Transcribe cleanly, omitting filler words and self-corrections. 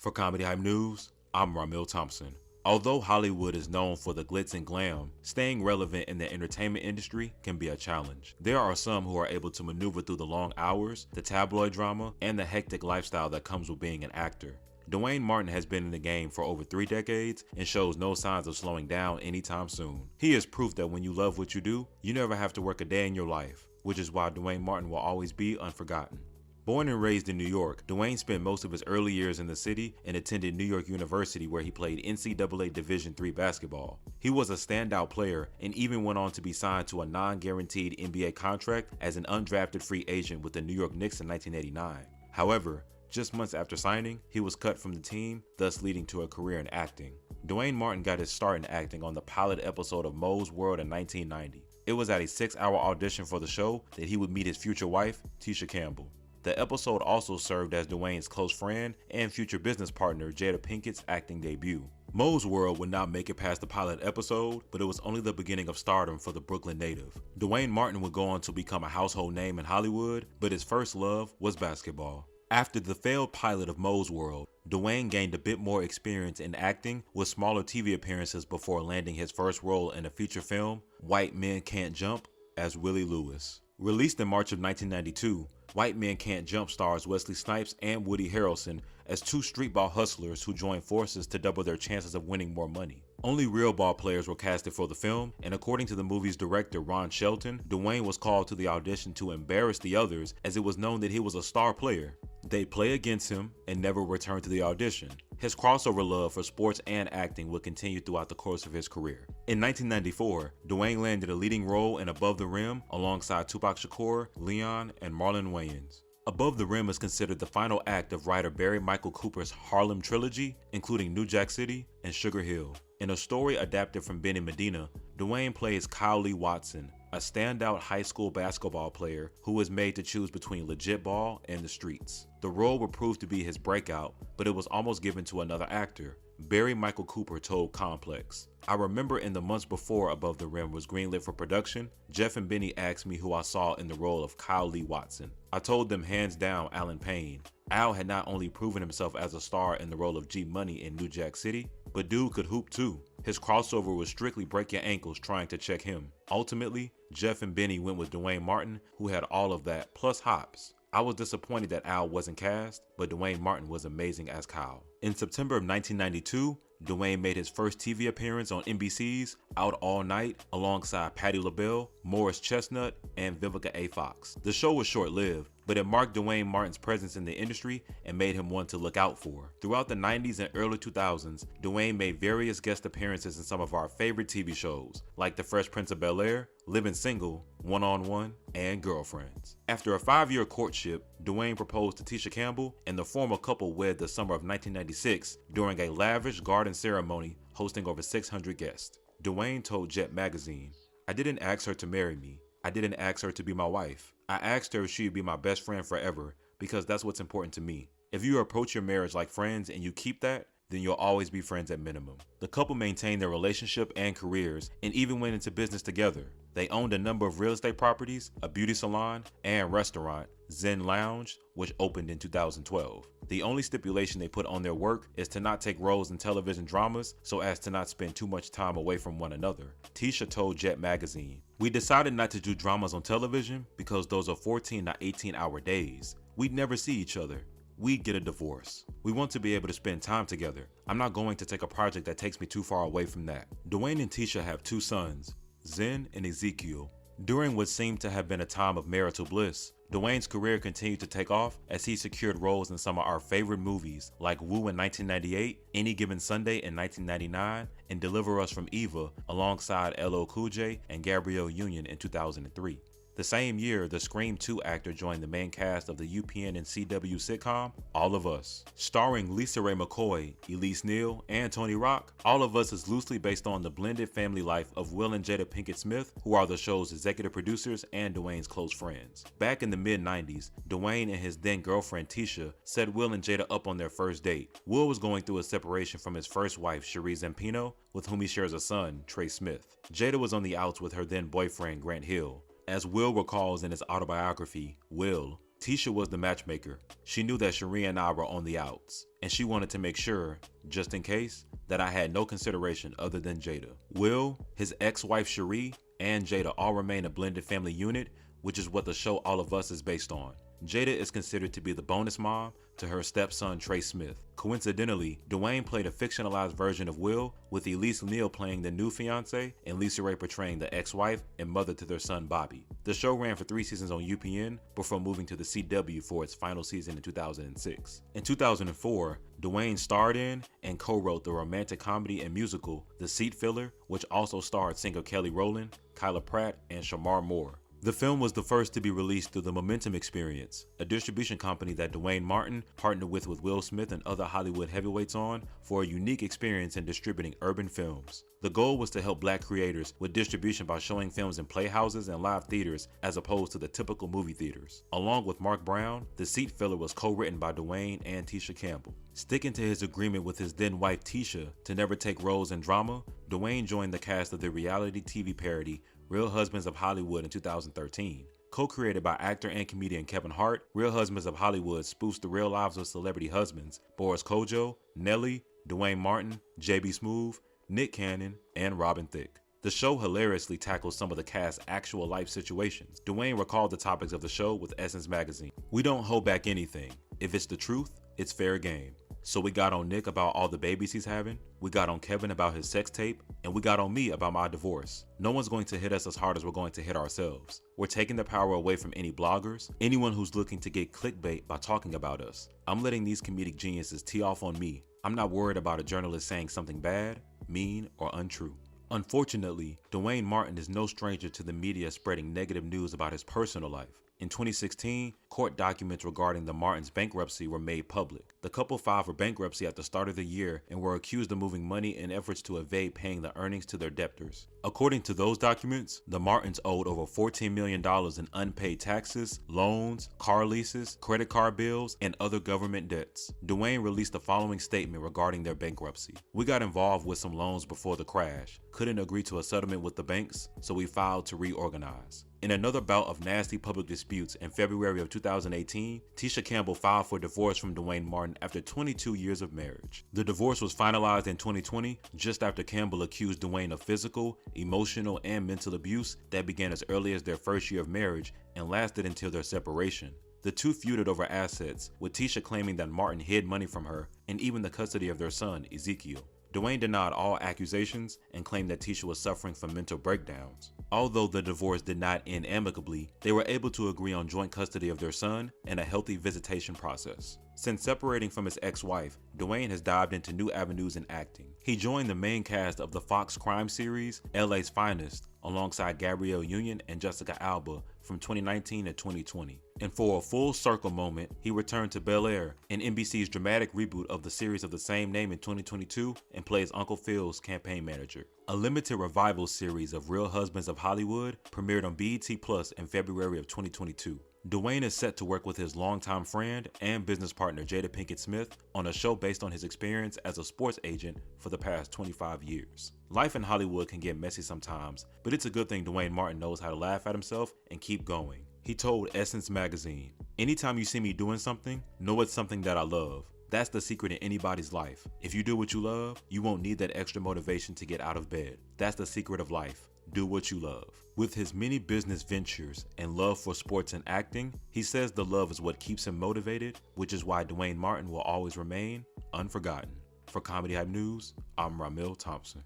For Comedy Hype News, I'm Ramil Thompson. Although Hollywood is known for the glitz and glam, staying relevant in the entertainment industry can be a challenge. There are some who are able to maneuver through the long hours, the tabloid drama, and the hectic lifestyle that comes with being an actor. Duane Martin has been in the game for over 3 decades and shows no signs of slowing down anytime soon. He is proof that when you love what you do, you never have to work a day in your life, which is why Duane Martin will always be unforgotten. Born and raised in New York, Duane spent most of his early years in the city and attended New York University, where he played NCAA Division III basketball. He was a standout player and even went on to be signed to a non-guaranteed NBA contract as an undrafted free agent with the New York Knicks in 1989. However, just months after signing, he was cut from the team, thus leading to a career in acting. Duane Martin got his start in acting on the pilot episode of Moe's World in 1990. It was at a 6-hour audition for the show that he would meet his future wife, Tisha Campbell. The episode also served as Duane's close friend and future business partner Jada Pinkett's acting debut. Moe's World would not make it past the pilot episode, but it was only the beginning of stardom for the Brooklyn native. Duane Martin would go on to become a household name in Hollywood, but his first love was basketball. After the failed pilot of Moe's World, Duane gained a bit more experience in acting with smaller TV appearances before landing his first role in a feature film, White Men Can't Jump, as Willie Lewis. Released in March of 1992, White Men Can't Jump stars Wesley Snipes and Woody Harrelson as two streetball hustlers who join forces to double their chances of winning more money. Only real ball players were casted for the film, and according to the movie's director Ron Shelton, Duane was called to the audition to embarrass the others, as it was known that he was a star player. They'd play against him and never return to the audition. His crossover love for sports and acting would continue throughout the course of his career. In 1994, Duane landed a leading role in Above the Rim alongside Tupac Shakur, Leon, and Marlon Wayans. Above the Rim is considered the final act of writer Barry Michael Cooper's Harlem trilogy, including New Jack City and Sugar Hill. In a story adapted from Benny Medina, Duane plays Kyle Lee Watson, a standout high school basketball player who was made to choose between legit ball and the streets. The role would prove to be his breakout, but it was almost given to another actor. Barry Michael Cooper told Complex, "I remember in the months before Above the Rim was greenlit for production, Jeff and Benny asked me who I saw in the role of Kyle Lee Watson. I told them hands down Alan Payne. Al had not only proven himself as a star in the role of G Money in New Jack City, but dude could hoop too. His crossover was strictly break your ankles trying to check him." Ultimately, Jeff and Benny went with Duane Martin, who had all of that plus hops. I was disappointed that Al wasn't cast, but Duane Martin was amazing as Kyle. In September of 1992, Duane made his first TV appearance on NBC's Out All Night alongside Patti LaBelle, Morris Chestnut, and Vivica A. Fox. The show was short-lived, but it marked Duane Martin's presence in the industry and made him one to look out for. Throughout the 90s and early 2000s, Duane made various guest appearances in some of our favorite TV shows, like The Fresh Prince of Bel-Air, Living Single, One-on-One, and Girlfriends. After a 5-year courtship, Duane proposed to Tisha Campbell, and the former couple wed the summer of 1996 during a lavish garden ceremony hosting over 600 guests. Duane told Jet Magazine, "I didn't ask her to marry me. I didn't ask her to be my wife. I asked her if she'd be my best friend forever, because that's what's important to me. If you approach your marriage like friends and you keep that, then you'll always be friends at minimum." The couple maintained their relationship and careers and even went into business together. They owned a number of real estate properties, a beauty salon, and restaurant, Zen Lounge, which opened in 2012. The only stipulation they put on their work is to not take roles in television dramas so as to not spend too much time away from one another. Tisha told Jet Magazine, "We decided not to do dramas on television because those are 14 to 18-hour days. We'd never see each other. We'd get a divorce. We want to be able to spend time together. I'm not going to take a project that takes me too far away from that." Duane and Tisha have 2 sons, Zen and Ezekiel. During what seemed to have been a time of marital bliss, Duane's career continued to take off as he secured roles in some of our favorite movies like Woo in 1998, Any Given Sunday in 1999, and Deliver Us from Eva alongside LL Cool J and Gabrielle Union in 2003. The same year, the Scream 2 actor joined the main cast of the UPN and CW sitcom All of Us. Starring Lisa Ray McCoy, Elise Neal, and Tony Rock, All of Us is loosely based on the blended family life of Will and Jada Pinkett Smith, who are the show's executive producers and Duane's close friends. Back in the mid-90s, Duane and his then-girlfriend Tisha set Will and Jada up on their first date. Will was going through a separation from his first wife, Cherie Zampino, with whom he shares a son, Trey Smith. Jada was on the outs with her then-boyfriend, Grant Hill. As Will recalls in his autobiography, Will, Tisha was the matchmaker. She knew that Cherie and I were on the outs, and she wanted to make sure, just in case, that I had no consideration other than Jada. Will, his ex-wife Cherie, and Jada all remain a blended family unit, which is what the show All of Us is based on. Jada is considered to be the bonus mom to her stepson Trey Smith. Coincidentally, Duane played a fictionalized version of Will, with Elise Neal playing the new fiance and Lisa Ray portraying the ex-wife and mother to their son Bobby. The show ran for 3 seasons on UPN before moving to the CW for its final season in 2006. In 2004, Duane starred in and co-wrote the romantic comedy and musical The Seat Filler, which also starred singer Kelly Rowland, Kyla Pratt, and Shamar Moore. The film was the first to be released through the Momentum Experience, a distribution company that Duane Martin partnered with Will Smith and other Hollywood heavyweights on for a unique experience in distributing urban films. The goal was to help Black creators with distribution by showing films in playhouses and live theaters as opposed to the typical movie theaters. Along with Mark Brown, The Seat Filler was co-written by Duane and Tisha Campbell. Sticking to his agreement with his then-wife Tisha to never take roles in drama, Duane joined the cast of the reality TV parody Real Husbands of Hollywood in 2013. Co-created by actor and comedian Kevin Hart, Real Husbands of Hollywood spoofs the real lives of celebrity husbands Boris Kodjoe, Nelly, Duane Martin, J.B. Smoove, Nick Cannon, and Robin Thicke. The show hilariously tackles some of the cast's actual life situations. Duane recalled the topics of the show with Essence magazine. "We don't hold back anything. If it's the truth, it's fair game. So we got on Nick about all the babies he's having, we got on Kevin about his sex tape, and we got on me about my divorce. No one's going to hit us as hard as we're going to hit ourselves. We're taking the power away from any bloggers, anyone who's looking to get clickbait by talking about us. I'm letting these comedic geniuses tee off on me. I'm not worried about a journalist saying something bad, mean, or untrue." Unfortunately, Duane Martin is no stranger to the media spreading negative news about his personal life. In 2016, court documents regarding the Martins' bankruptcy were made public. The couple filed for bankruptcy at the start of the year and were accused of moving money in efforts to evade paying the earnings to their debtors. According to those documents, the Martins owed over $14 million in unpaid taxes, loans, car leases, credit card bills, and other government debts. Duane released the following statement regarding their bankruptcy. "We got involved with some loans before the crash, couldn't agree to a settlement with the banks, so we filed to reorganize." In another bout of nasty public disputes in February of 2018, Tisha Campbell filed for divorce from Duane Martin after 22 years of marriage. The divorce was finalized in 2020, just after Campbell accused Duane of physical, emotional, and mental abuse that began as early as their first year of marriage and lasted until their separation. The two feuded over assets, with Tisha claiming that Martin hid money from her and even the custody of their son, Ezekiel. Duane denied all accusations and claimed that Tisha was suffering from mental breakdowns. Although the divorce did not end amicably, they were able to agree on joint custody of their son and a healthy visitation process. Since separating from his ex-wife, Duane has dived into new avenues in acting. He joined the main cast of the Fox crime series LA's Finest alongside Gabrielle Union and Jessica Alba from 2019 to 2020. And for a full circle moment, he returned to Bel-Air in NBC's dramatic reboot of the series of the same name in 2022 and plays Uncle Phil's campaign manager. A limited revival series of Real Husbands of Hollywood premiered on BET Plus in February of 2022. Duane is set to work with his longtime friend and business partner Jada Pinkett Smith on a show based on his experience as a sports agent for the past 25 years. Life in Hollywood can get messy sometimes, but it's a good thing Duane Martin knows how to laugh at himself and keep going. He told Essence magazine, "Anytime you see me doing something, know it's something that I love. That's the secret in anybody's life. If you do what you love, you won't need that extra motivation to get out of bed. That's the secret of life. Do what you love." With his many business ventures and love for sports and acting, he says the love is what keeps him motivated, which is why Duane Martin will always remain unforgotten. For Comedy Hype News, I'm Ramil Thompson.